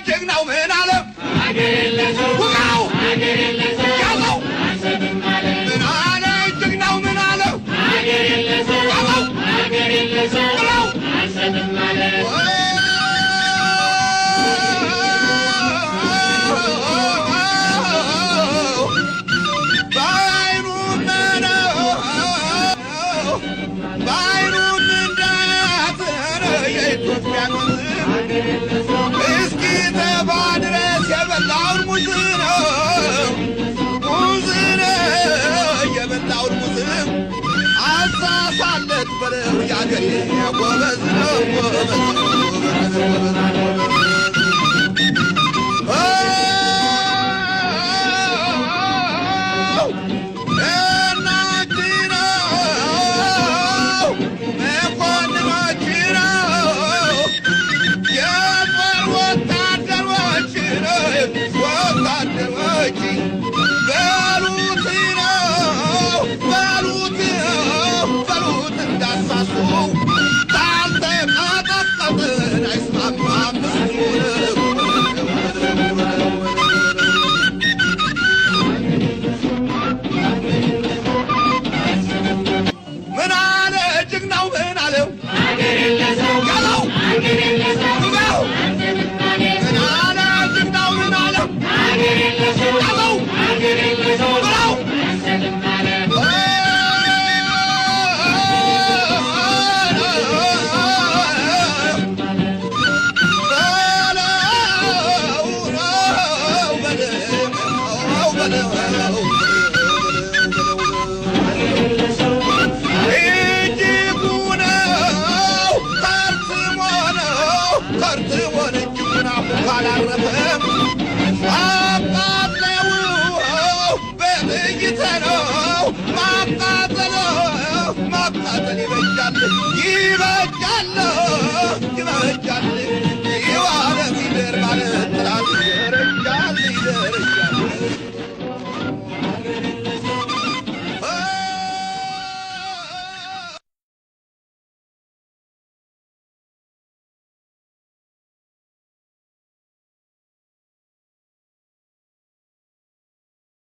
ጀግናው ምን አለ ውጋው ያዘው ምን አለ ጀግናው ምን አለ ያዘው ብለው እስኪ ተባ ድረስ የበላውን ሙዝ ነው የበላውን ሙዝ አሳሳለት በለው ያገሬ ጎበዝ ነው ይበጃል